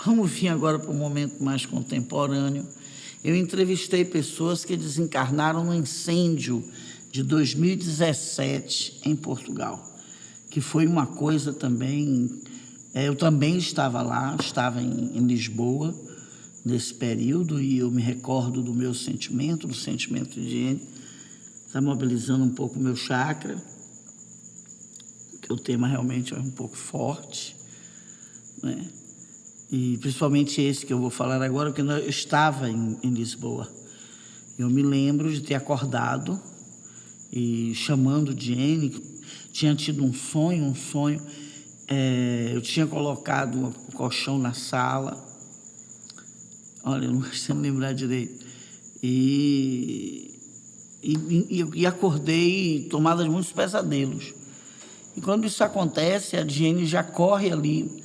Vamos vir agora para um momento mais contemporâneo. Eu entrevistei pessoas que desencarnaram no incêndio de 2017 em Portugal, que foi uma coisa também... Eu também estava lá, estava em Lisboa, nesse período, e eu me recordo do meu sentimento, do sentimento de ele, está mobilizando um pouco o meu chakra, que o tema realmente é um pouco forte, né? E principalmente esse que eu vou falar agora, porque eu estava em Lisboa. Eu me lembro de ter acordado e chamando Jenny, tinha tido um sonho, eu tinha colocado o colchão na sala, olha, eu não sei me lembrar direito, e acordei tomada de muitos pesadelos. E quando isso acontece, a Jenny já corre ali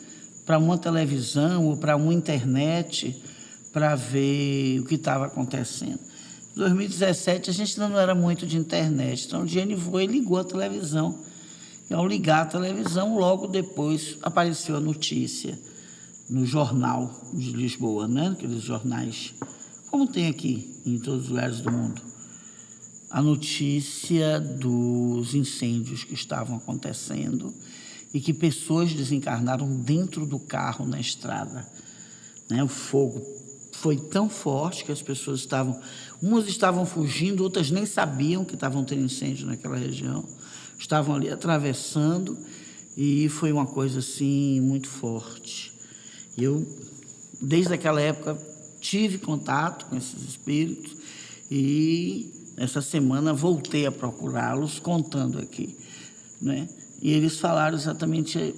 para uma televisão ou para uma internet para ver o que estava acontecendo. Em 2017, a gente ainda não era muito de internet, então a Jenny foi e ligou a televisão. E ao ligar a televisão, logo depois apareceu a notícia no jornal de Lisboa, né? Aqueles jornais, como tem aqui em todos os lugares do mundo, a notícia dos incêndios que estavam acontecendo e que pessoas desencarnaram dentro do carro na estrada, né? O fogo foi tão forte que as pessoas umas estavam fugindo, outras nem sabiam que estavam tendo incêndio naquela região, estavam ali atravessando, e foi uma coisa assim muito forte. Eu, desde aquela época, tive contato com esses espíritos e essa semana voltei a procurá-los, contando aqui, né? E eles falaram exatamente,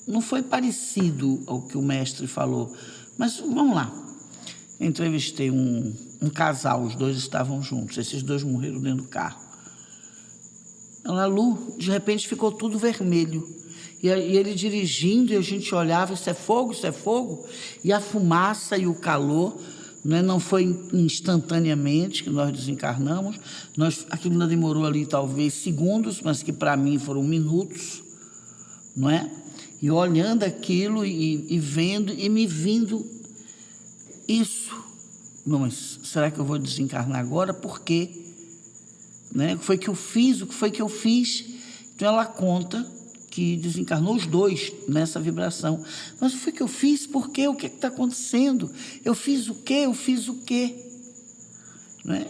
não foi parecido ao que o mestre falou, mas vamos lá. Eu entrevistei um casal, os dois estavam juntos, esses dois morreram dentro do carro. A luz, de repente, ficou tudo vermelho. E ele dirigindo, e a gente olhava, isso é fogo, isso é fogo. E a fumaça e o calor, né, não foi instantaneamente que nós desencarnamos. Aquilo ainda demorou ali talvez segundos, mas que para mim foram minutos, não é? E olhando aquilo e vendo e me vindo isso. Não, mas será que eu vou desencarnar agora? Por quê? Né? O que foi que eu fiz? O que foi que eu fiz? Então ela conta que desencarnou os dois nessa vibração. Mas o que foi que eu fiz? Por quê? O que está acontecendo? Eu fiz o quê? Eu fiz o quê? Né?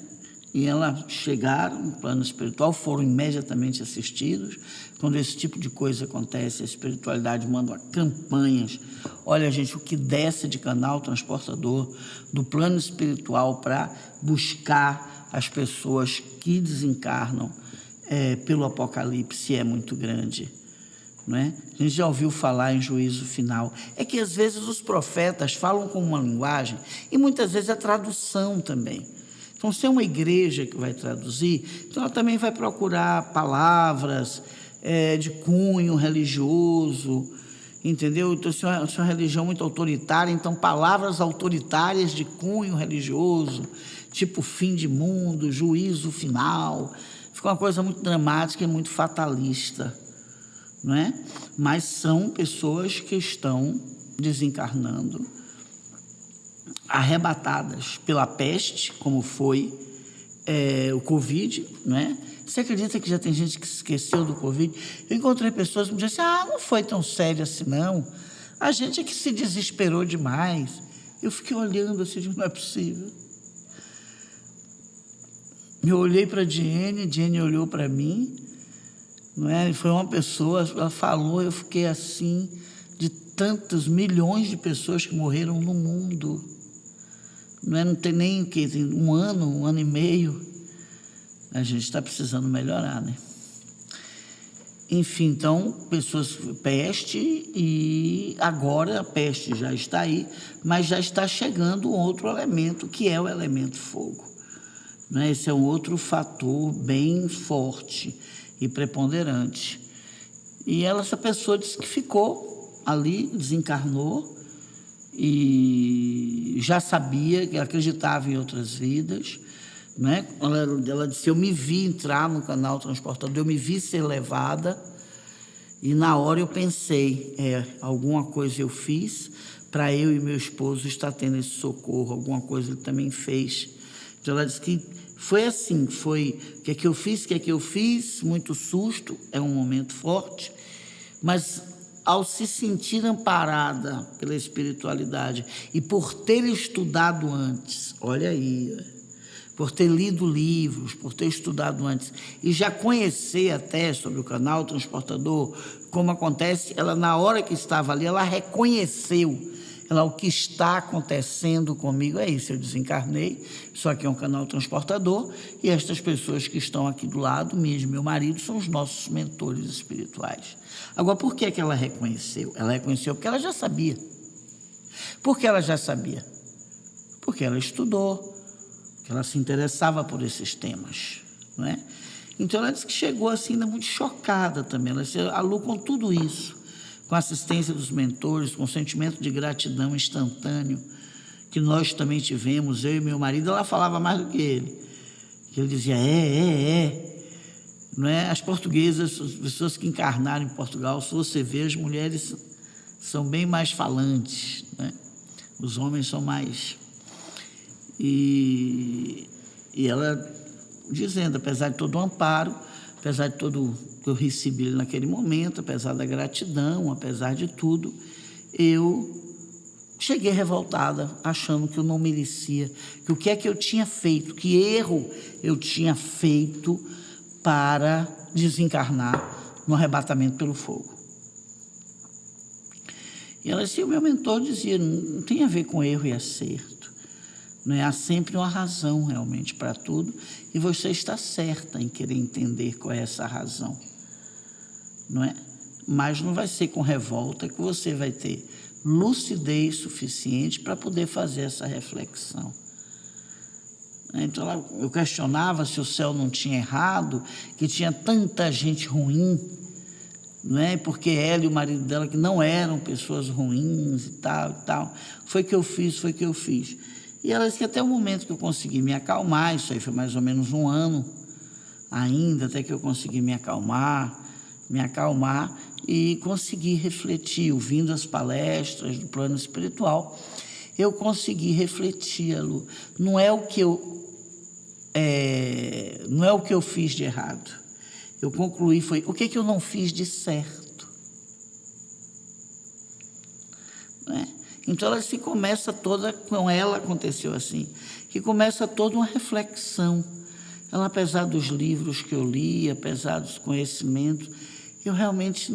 E elas chegaram no plano espiritual, foram imediatamente assistidos. Quando esse tipo de coisa acontece, a espiritualidade manda campanhas. Olha, gente, o que desce de canal transportador do plano espiritual para buscar as pessoas que desencarnam pelo Apocalipse é muito grande. Não é? A gente já ouviu falar em juízo final. É que às vezes os profetas falam com uma linguagem e muitas vezes a tradução também. Então, se é uma igreja que vai traduzir, então ela também vai procurar palavras de cunho religioso, entendeu? Então, se é uma religião muito autoritária, então palavras autoritárias de cunho religioso, tipo fim de mundo, juízo final. Fica uma coisa muito dramática e muito fatalista, não é? Mas são pessoas que estão desencarnando, arrebatadas pela peste, como foi o Covid, não é? Você acredita que já tem gente que se esqueceu do Covid? Eu encontrei pessoas que me disseram assim, não foi tão sério assim, não. A gente é que se desesperou demais. Eu fiquei olhando assim, não é possível. Eu olhei para a Jenny olhou para mim, não é? Foi uma pessoa, ela falou, eu fiquei assim, de tantos milhões de pessoas que morreram no mundo. Não tem nem o quê? Tem um ano e meio. A gente está precisando melhorar, né? Enfim, então, pessoas, peste, e agora a peste já está aí, mas já está chegando outro elemento, que é o elemento fogo. Né? Esse é um outro fator bem forte e preponderante. E essa pessoa disse que ficou ali, desencarnou, e já sabia, que acreditava em outras vidas, né? Ela disse, eu me vi entrar no canal transportador, eu me vi ser levada, e na hora eu pensei, alguma coisa eu fiz, para eu e meu esposo estar tendo esse socorro, alguma coisa ele também fez. Então ela disse que foi assim, foi o que é que eu fiz, muito susto, é um momento forte, mas ao se sentir amparada pela espiritualidade e por ter estudado antes, olha aí, por ter lido livros, por ter estudado antes e já conhecer até sobre o canal Transportador, como acontece, ela na hora que estava ali, ela reconheceu, o que está acontecendo comigo é isso, eu desencarnei, isso aqui é um canal Transportador e estas pessoas que estão aqui do lado, minha e meu marido, são os nossos mentores espirituais. Agora, por que ela reconheceu? Ela reconheceu porque ela já sabia. Por que ela já sabia? Porque ela estudou, que ela se interessava por esses temas, não é? Então ela disse que chegou assim ainda muito chocada também, ela disse, a Lu, com tudo isso, com a assistência dos mentores, com o sentimento de gratidão instantâneo que nós também tivemos, eu e meu marido, ela falava mais do que ele, que ele dizia, não é? As portuguesas, as pessoas que encarnaram em Portugal, se você vê, as mulheres são bem mais falantes, né? Os homens são mais... E ela dizendo, apesar de todo o amparo, apesar de todo que eu recebi naquele momento, apesar da gratidão, apesar de tudo, eu cheguei revoltada, achando que eu não merecia, que o que é que eu tinha feito, que erro eu tinha feito para desencarnar no arrebatamento pelo fogo. E ela disse, o meu mentor dizia, não tem a ver com erro e acerto. Não é? Há sempre uma razão realmente para tudo e você está certa em querer entender qual é essa razão, não é? Mas não vai ser com revolta que você vai ter lucidez suficiente para poder fazer essa reflexão. Então eu questionava se o céu não tinha errado, que tinha tanta gente ruim, não é? Porque ela e o marido dela que não eram pessoas ruins e tal. Foi que eu fiz. E ela disse que até o momento que eu consegui me acalmar, isso aí foi mais ou menos um ano ainda, até que eu consegui me acalmar e consegui refletir, ouvindo as palestras do plano espiritual, eu consegui refletir, Lu. Não é o que eu fiz de errado. Eu concluí, foi o que eu não fiz de certo. Não é? Então, ela se começa toda, com ela aconteceu assim, que começa toda uma reflexão. Ela, apesar dos livros que eu li, apesar dos conhecimentos, eu realmente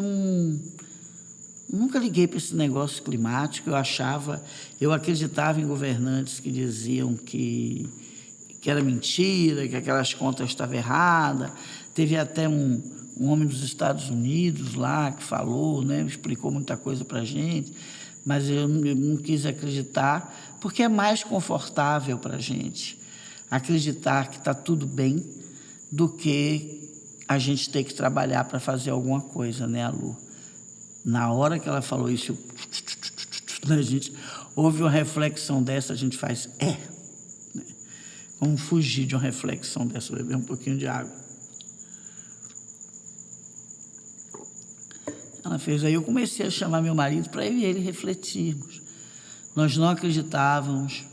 nunca liguei para esse negócio climático. Eu acreditava em governantes que diziam que era mentira, que aquelas contas estavam erradas. Teve até um homem dos Estados Unidos lá que falou, né, explicou muita coisa para a gente, mas eu não quis acreditar, porque é mais confortável para a gente acreditar que está tudo bem do que a gente ter que trabalhar para fazer alguma coisa, né, Lu? Na hora que ela falou isso, a gente ouve uma reflexão dessa, a gente faz, né? Vamos fugir de uma reflexão dessa, beber um pouquinho de água. Ela fez, aí eu comecei a chamar meu marido para eu e ele refletirmos. Nós não acreditávamos,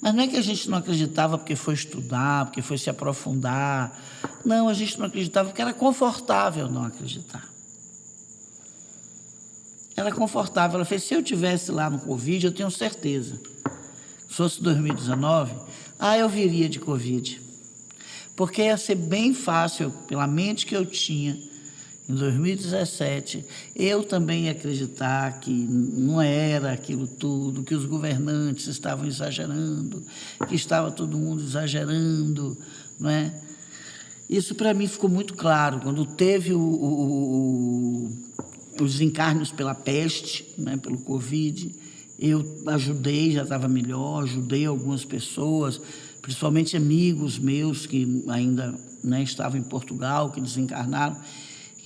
mas não é que a gente não acreditava porque foi estudar, porque foi se aprofundar. Não, a gente não acreditava porque era confortável não acreditar. Era confortável. Ela fez, se eu tivesse lá no Covid, eu tenho certeza. Se fosse 2019, eu viria de Covid. Porque ia ser bem fácil, pela mente que eu tinha, em 2017, eu também ia acreditar que não era aquilo tudo, que os governantes estavam exagerando, que estava todo mundo exagerando, não é? Isso para mim ficou muito claro quando teve os desencarnes pela peste, né, pelo Covid. Eu ajudei, já estava melhor, ajudei algumas pessoas, principalmente amigos meus que ainda, né, estavam em Portugal, que desencarnaram.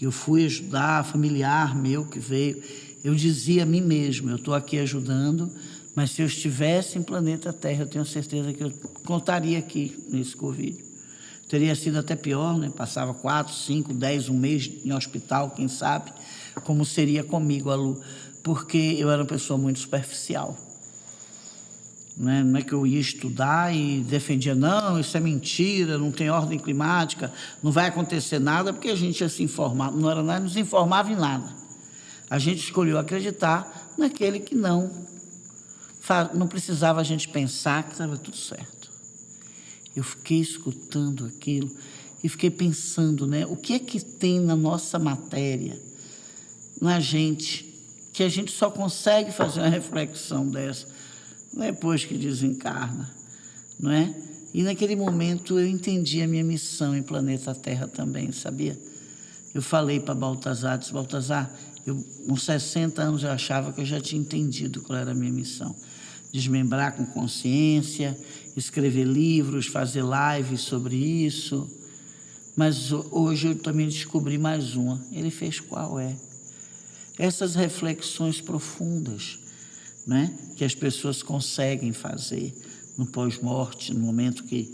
Eu fui ajudar, familiar meu que veio. Eu dizia a mim mesmo, eu estou aqui ajudando, mas se eu estivesse em planeta Terra, eu tenho certeza que eu contaria aqui nesse Covid. Teria sido até pior, né? Passava 4, 5, 10, um mês em hospital, quem sabe, como seria comigo, a Lu. porque eu era uma pessoa muito superficial. Não é que eu ia estudar e defendia, não, isso é mentira, não tem ordem climática, não vai acontecer nada, porque a gente ia se informar, não era nada, não se informava em nada. A gente escolheu acreditar naquele que não precisava a gente pensar que estava tudo certo. Eu fiquei escutando aquilo e fiquei pensando, né, o que é que tem na nossa matéria, na gente, que a gente só consegue fazer uma reflexão dessa depois que desencarna, não é? E naquele momento eu entendi a minha missão em planeta Terra também, sabia? Eu falei para Baltazar, disse, Baltazar, com 60 anos eu achava que eu já tinha entendido qual era a minha missão. Desmembrar com consciência, escrever livros, fazer lives sobre isso. Mas hoje eu também descobri mais uma. Ele fez qual é? Essas reflexões profundas, né, que as pessoas conseguem fazer no pós-morte, no momento que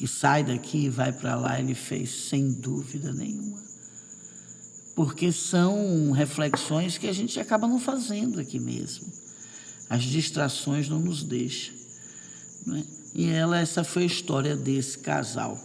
sai daqui e vai para lá, ele fez sem dúvida nenhuma. Porque são reflexões que a gente acaba não fazendo aqui mesmo. As distrações não nos deixam, né? E essa foi a história desse casal.